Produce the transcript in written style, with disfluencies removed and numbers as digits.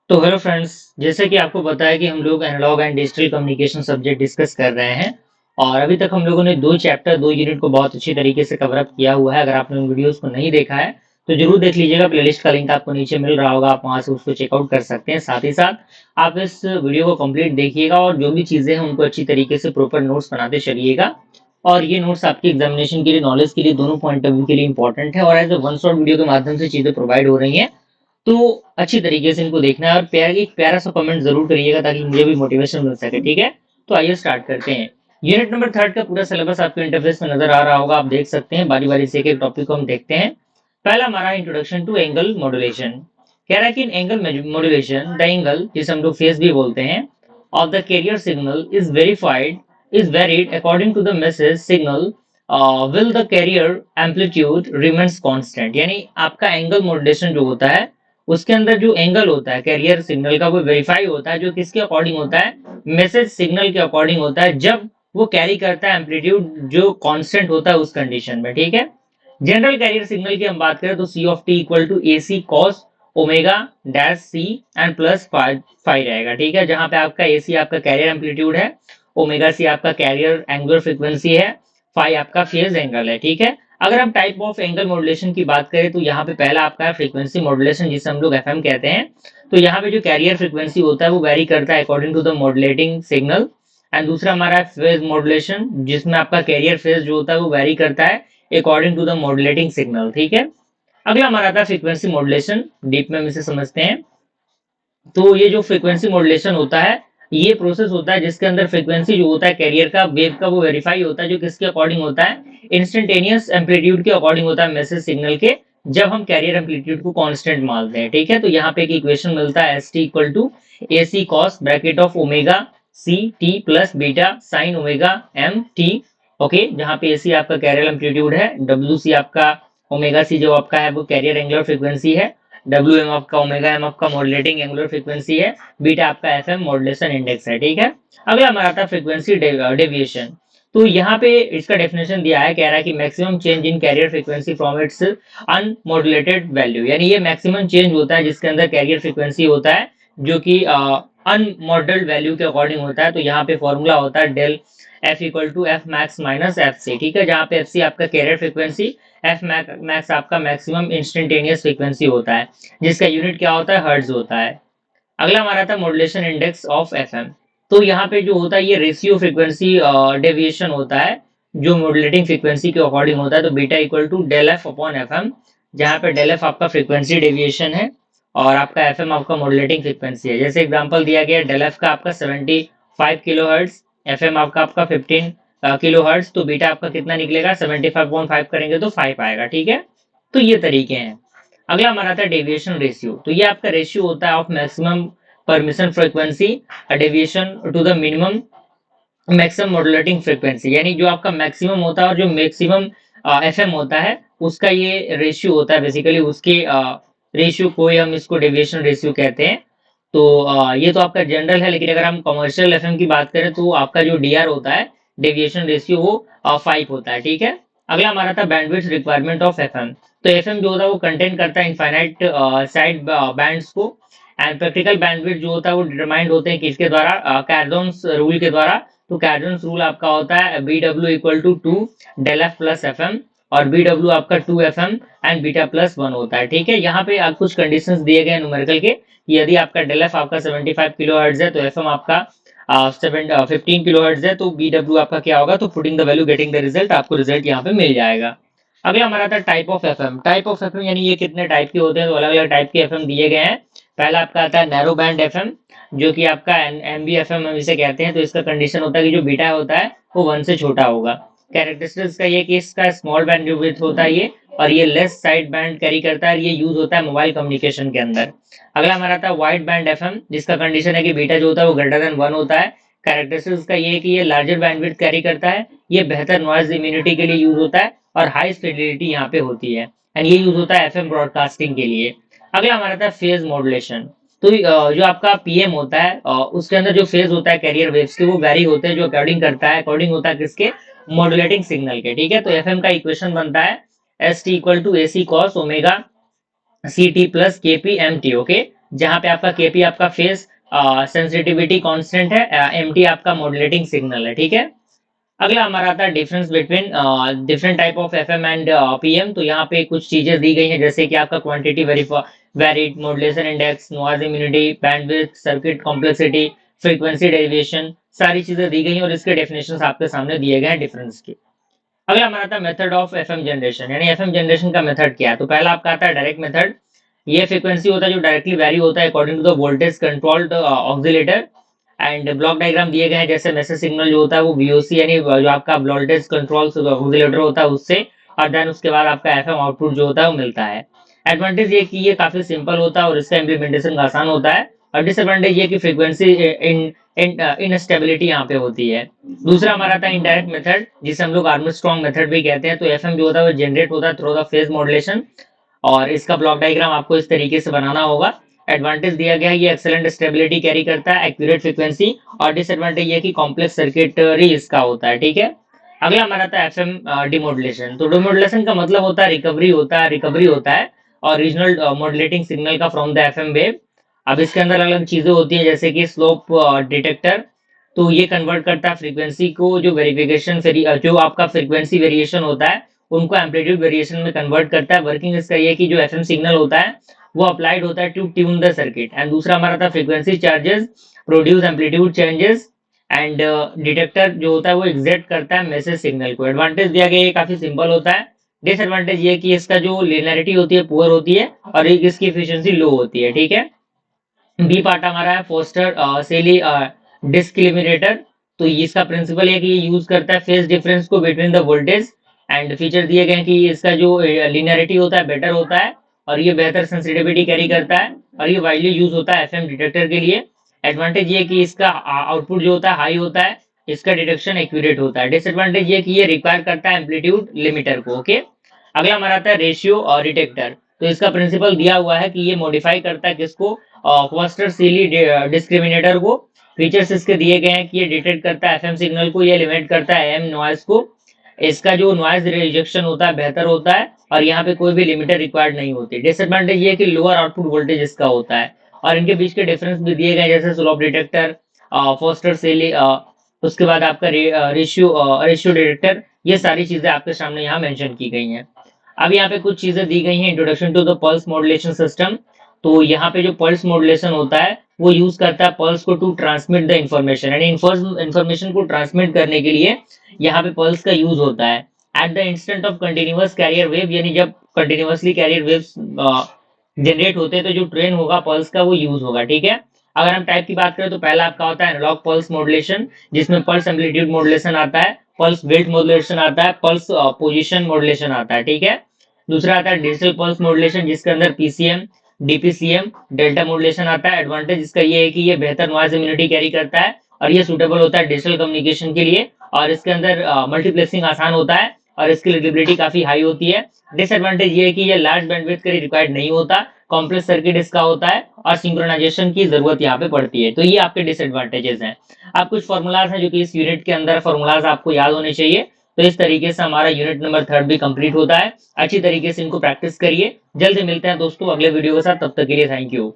तो hello friends, जैसे कि आपको पता है कि हम लोग analogue and digital communication subject discuss कर रहे हैं। और अभी तक हम लोगों ने दो चैप्टर दो यूनिट को बहुत अच्छी तरीके से कवर अप किया हुआ है। अगर आपने उन वीडियोस को नहीं देखा है तो जरूर देख लीजिएगा। प्लेलिस्ट का लिंक आपको नीचे मिल रहा होगा, आप वहां से उसको चेकआउट कर सकते हैं। साथ ही साथ आप इस वीडियो को कंप्लीट देखिएगा और जो भी चीजें हैं उनको अच्छी तरीके से प्रॉपर नोट्स बनाते चलिएगा। और ये नोट्स आपकी एग्जामिनेशन के लिए, नॉलेज के लिए, दोनों पॉइंट ऑफ व्यू के लिए इंपॉर्टेंट है। और as a one shot video के माध्यम से चीजें प्रोवाइड हो रही हैं, तो अच्छी तरीके से इनको देखना है। और एक प्यारा सा कमेंट जरूर करिएगा ताकि मुझे भी मोटिवेशन मिल सके। ठीक है, तो आइए स्टार्ट करते हैं। यूनिट नंबर 3 का पूरा सिलेबस आपको इंटरफेस में नजर आ रहा होगा, आप देख सकते हैं। बारी बारी से एक एक टॉपिक को हम देखते हैं। पहला हमारा इंट्रोडक्शन टू एंगल मॉड्यूलेशन। कह रहा है कि in angle modulation the angle, जिसे हम लोग फेस भी बोलते हैं, of the carrier signal is varied according to the message signal. While the carrier amplitude remains constant. यानी आपका एंगल मॉड्यूलेशन जो होता है उसके अंदर जो एंगल होता है कैरियर सिग्नल का, वो वेरीफाई होता है। जो किसके अकॉर्डिंग होता है? मैसेज सिग्नल के अकॉर्डिंग होता है, जब वो कैरी करता है एम्पलीट्यूड जो कांस्टेंट होता है उस कंडीशन में। ठीक है, जनरल कैरियर सिग्नल की हम बात करें तो c of t equal to A C cos omega dash c and plus five रहेगा। ठीक है, जहां पे आपका ए सी आपका कैरियर एम्पलीट्यूड है, ओमेगा सी आपका कैरियर एंगुलर फ्रीक्वेंसी है, फाइव आपका फेज एंगल है। ठीक है, अगर हम टाइप ऑफ एंगल मॉड्यूलेशन की बात करें तो यहाँ पे पहला आपका है फ्रीक्वेंसी मॉड्यूलेशन, जिसे हम लोग एफएम कहते हैं। तो यहाँ पे जो कैरियर फ्रीक्वेंसी होता है वो वेरी करता है according to the modulating signal. And दूसरा हमारा फेज मॉड्यूलेशन, जिसमें आपका कैरियर फेज जो होता है वो वेरी करता है according to the modulating signal. ठीक है, अगला हमारा आता है फ्रीक्वेंसी मॉड्यूलेशन। डीप में हम इसे समझते हैं। तो ये जो फ्रीक्वेंसी मॉड्यूलेशन होता है, ये प्रोसेस होता है जिसके अंदर फ्रीक्वेंसी जो होता है कैरियर का, वेव का, वो वेरीफाई होता है। जो किसके अकॉर्डिंग होता है? इंस्टेंटेनियस एम्पलीट्यूड के अकॉर्डिंग होता है, मैसेज सिग्नल के, जब हम कैरियर एम्पलीट्यूड को कांस्टेंट मानते हैं। ठीक है, तो यहाँ पे एक इक्वेशन मिलता है S T equal to A C cos bracket of omega C T plus beta sine omega M T. Okay, जहाँ पे ए सी आपका कैरियर एम्पलीट्यूड है, डब्ल्यू सी आपका ओमेगा सी जो आपका है वो कैरियर एंगुलर फ्रीक्वेंसी है, डब्ल्यू एम आपका ओमेगा एम आपका मॉड्यूलेटिंग एंगुलर फ्रीक्वेंसी है, बीटा आपका एफ एम मॉड्यूलेशन इंडेक्स है। ठीक है, अगला हमारा आता है फ्रीक्वेंसी डेविएशन। तो यहाँ पे इसका डेफिनेशन दिया है, कह रहा है कि maximum change in carrier frequency from its unmodulated value. यानी ये मैक्सिमम चेंज होता है जिसके अंदर कैरियर फ्रीक्वेंसी होता है जो कि अनमॉडल्ड वैल्यू के अकॉर्डिंग होता है। तो यहाँ पे फॉर्मूला होता है del F equal to F max minus F C. ठीक है, जहाँ पे एफ सी आपका कैरियर फ्रीक्वेंसी, एफ मैक्स आपका मैक्सिमम इंस्टेंटेनियस फ्रीक्वेंसी होता है, जिसका यूनिट क्या होता है? हर्ट्ज होता है। अगला हमारा था मॉड्यूलेशन इंडेक्स ऑफ एफएम। तो यहाँ पे जो होता है ये रेशियो फ्रीक्वेंसी डेविएशन होता है जो मॉड्यूलेटिंग फ्रीक्वेंसी के अकॉर्डिंग होता है। तो beta equal to del F upon F M, जहाँ पे डेल एफ आपका फ्रीक्वेंसी डेविएशन है और आपका एफ एम आपका मॉड्यूलेटिंग फ्रीक्वेंसी है। जैसे एग्जाम्पल दिया गया, डेल एफ का आपका 75 किलो हर्ट्ज, एफ एम आपका 15 किलो हर्ट्ज। तो बीटा आपका कितना निकलेगा? 75.5 करेंगे तो 5 आएगा। ठीक है, तो ये तरीके हैं। अगला हमारा था डेविएशन रेशियो। तो ये आपका रेशियो होता है of maximum permission frequency deviation to the minimum maximum modulating frequency. यानी जो आपका मैक्सिमम होता है और जो मैक्सिमम एफएम होता है उसका ये रेशियो होता है। बेसिकली उसके रेशियो को ही हम इसको डेविएशन रेशियो कहते हैं। तो ये तो आपका जनरल है, लेकिन अगर हम कमर्शियल एफएम की बात करें तो आपका जो डीआर होता है, डेविएशन रेशियो, वो 5 होता है। ठीक है, अगला हमारा था बैंडविड्थ रिक्वायरमेंट ऑफ एफएम। तो एफएम जो होता है वो कंटेन करता है इनफाइनाइट साइड बैंड्स को। एंड प्रैक्टिकल बैंडविड्थ जो होता है वो डिटरमाइंड होते हैं किसके द्वारा? कैर्जोन्स रूल के द्वारा। तो कैर्जोन्स रूल आपका होता है B W equal to 2 del F plus F M, और बी डब्ल्यू आपका 2 F M and beta plus 1 होता है। ठीक है, यहाँ पे आप कुछ कंडीशंस दिए गए न्यूमेरिकल के। यदि आपका डेल एफ आपका 75 किलो हर्ट्ज है तो एफ एम आपका 15 किलो हर्ट्ज है, तो बी डब्ल्यू आपका क्या होगा? तो putting the value getting the result, आपको रिजल्ट यहाँ पे मिल जाएगा। अगला हमारा था type of FM. Type of FM यानी ये कितने टाइप के होते हैं, तो अलग अलग टाइप के एफएम दिए गए हैं। पहला आपका आता है नैरो बैंड एफएम, जो कि आपका एमबी एफएम हम इसे कहते हैं। तो इसका कंडीशन होता है कि जो बीटा होता है वो 1 से छोटा होगा। कैरेक्टरिस्टिक्स का ये कि इसका स्मॉल बैंड विड्थ होता है ये, और ये लेस साइड बैंड कैरी करता है। ये यूज होता है मोबाइल कम्युनिकेशन के अंदर। अगला हमारा था वाइड बैंड एफएम, जिसका कंडीशन है कि बीटा जो होता है वो ग्रेटर देन 1 होता है। कैरेक्टरिस्टिक्स का ये है कि ये लार्जर बैंडविड्थ कैरी करता है, ये बेहतर नॉइज इम्यूनिटी के लिए यूज होता है, और हाई फिडिलिटी यहाँ पे होती है। एंड ये यूज होता है एफएम ब्रॉडकास्टिंग के लिए। अगला हमारा था फेज मॉड्यूलेशन। तो जो आपका पीएम होता है उसके अंदर जो फेज होता है कैरियर वेव्स के, वो वेरी होते हैं, जो अकॉर्डिंग होता है किसके? मॉड्यूलेटिंग सिग्नल के। ठीक है, तो एफएम का इक्वेशन बनता है S T equal to A C cos omega C T plus K P M T. Okay, जहाँ पे आपका केपी आपका फेज सेंसिटिविटी कांस्टेंट है, एमटी आपका मॉड्यूलेटिंग सिग्नल है, ठीक है। अगला हमारा आता है difference between different type of FM and PM. तो यहाँ पे कुछ चीजें दी गई हैं, जैसे कि आपका quantity varied, modulation index, noise immunity, bandwidth, circuit complexity, frequency derivation, सारी चीजें दी गई हैं और इसके डेफिनेशंस आपके सामने दिए गए हैं डिफरेंस के। अगला हमारा आता है मेथड ऑफ एफएम जनरेशन, यानी एफएम जनरेशन का मेथड क्या है। तो पहला आपका आता है डायरेक्ट मेथड। ये फ्रीक्वेंसी होता है जो डायरेक्टली वैरी होता है according to the voltage controlled oscillator. And block diagram दिए गए हैं, जैसे मैसेज सिग्नल जो होता है वो वीओसी यानी जो आपका वोल्टेज कंट्रोल ऑक्सिलेटर होता है उससे, और देन उसके बाद आपका एफएम आउटपुट जो होता है वो मिलता है। एडवांटेज ये कि ये काफी सिंपल होता है और इसका इम्प्लीमेंटेशन आसान होता है, और डिसएडवांटेज ये कि फ्रीक्वेंसी इनस्टेबिलिटी यहाँ पे होती है। दूसरा हमारा था इनडायरेक्ट मेथड, जिसे हम लोग आर्मस्ट्रॉन्ग मेथड भी कहते हैं। तो एफएम जो होता है वो जनरेट होता है थ्रू द फेज मॉड्यूलेशन, और इसका ब्लॉक डायग्राम आपको इस तरीके से बनाना होगा। एडवांटेज दिया गया है ये एक्सेलेंट स्टेबिलिटी कैरी करता है, एक्यूरेट फ्रीक्वेंसी, और डिसएडवांटेज ये कि कॉम्प्लेक्स सर्किटरी इसका होता है, ठीक है। अगला हमारा था एफएम डिमोडुलेशन। तो डिमोडुलेशन का मतलब होता है रिकवरी होता है और रीजनल मॉड्यूलेटिंग सिग्नल का फ्रॉम द एफएम वेव। अब इसके अंदर अलग अलग चीजें होती है, जैसे कि स्लोप डिटेक्टर। तो ये कन्वर्ट करता है फ्रीक्वेंसी को, जो वेरिफिकेशन जो आपका फ्रीक्वेंसी वेरिएशन होता है उनको एम्पलीट्यूड वेरिएशन में कन्वर्ट करता है। वर्किंग इसका ये कि जो एफएम सिग्नल होता है वो अप्लाइड होता है to tune the circuit. And दूसरा हमारा था frequency charges produce amplitude changes, and detector जो होता है वो एग्जैक्ट करता है मैसेज सिग्नल को। एडवांटेज दिया गया ये काफी सिंपल होता है। डिसएडवांटेज ये कि इसका जो लिनियरिटी होती है पुअर होती है और इसकी एफिशिएंसी लो होती है, ठीक है। बी पार्ट हमारा है फोस्टर सेली डिस्क्रिमिनेटर। तो इसका प्रिंसिपल है कि ये यूज करता है फेज डिफरेंस को between the voltage. And feature दिए गए हैं कि इसका जो लिनियरिटी होता है बेटर होता है, और ये बेहतर सेंसिटिविटी कैरी करता है, और ये वाइडली यूज होता है एफएम डिटेक्टर के लिए। एडवांटेज ये कि इसका आउटपुट जो होता है हाई होता है, इसका डिटेक्शन एक्यूरेट होता है। डिसएडवांटेज ये कि ये रिक्वायर करता है एम्पलीट्यूड लिमिटर को, ओके। अगला हमारा आता है रेशियो और डिटेक्टर। तो इसका प्रिंसिपल दिया हुआ है कि ये मॉडिफाई करता है किसको, फोस्टर सीली डिस्क्रिमिनेटर को। फीचर्स इसके दिए गए हैं कि ये डिटेक्ट करता है एफएम सिग्नल को, ये लिमिट करता है एम नॉइज को, इसका जो नॉइज रिजेक्शन होता है बेहतर होता है, और यहाँ पे कोई भी लिमिटर रिक्वायर्ड नहीं होती। डिसएडवांटेज ये कि लोअर आउटपुट वोल्टेज इसका होता है, और इनके बीच के डिफरेंस भी दिए गए जैसे स्लोप डिटेक्टर, फोस्टर सेली, उसके बाद आपका रेशियो डिटेक्टर। ये सारी चीजें आपके सामने यहाँ मेंशन की गई हैं। अब यहाँ पे कुछ चीजें दी गई हैं, introduction to the pulse modulation system. तो यहाँ पे जो पल्स मॉड्यूलेशन होता है वो यूज करता है पल्स को टू ट्रांसमिट द इंफॉर्मेशन, यानी इंफॉर्मेशन को ट्रांसमिट करने के लिए यहाँ पे पल्स का यूज होता है। At the instant of continuous carrier wave, यानी जब कंटिन्यूअसली कैरियर वेव्स जनरेट होते हैं तो जो ट्रेन होगा पल्स का वो यूज होगा, ठीक है। अगर हम टाइप की बात करें तो पहला आपका होता है एनालॉग पल्स मॉड्यूलेशन, जिसमें पल्स एम्पलीट्यूड मॉड्यूलेशन आता है, पल्स विड्थ मॉड्यूलेशन आता है, पल्स पोजीशन मॉड्यूलेशन आता है, ठीक है। दूसरा आता है डिजिटल पल्स मॉड्यूलेशन, जिसके अंदर पीसीएम, डीपीसीएम, डेल्टा मॉड्यूलेशन आता है। एडवांटेज इसका ये है कि ये बेहतर नॉइज इम्यूनिटी कैरी करता है और ये सुटेबल होता है डिजिटल कम्युनिकेशन के लिए, और इसके अंदर मल्टीप्लेक्सिंग आसान होता है और इसकी रीडेबिलिटी काफी हाई होती है। डिसएडवांटेज ये है कि ये लार्ज बैंडविड्थ के लिए रिक्वायर्ड नहीं होता, कॉम्प्लेक्स सर्किट इसका होता है और सिंक्रोनाइजेशन की जरूरत यहाँ पे पड़ती है। तो ये आपके डिसएडवांटेजेस हैं। अब कुछ फॉर्मूलाज हैं जो कि इस यूनिट के अंदर फॉर्मूलाज आपको याद होने चाहिए। तो इस तरीके से हमारा यूनिट नंबर 3 भी कंप्लीट होता है। अच्छी तरीके से इनको प्रैक्टिस करिए। जल्दी मिलते हैं दोस्तों अगले वीडियो के साथ, तब तक के लिए थैंक यू।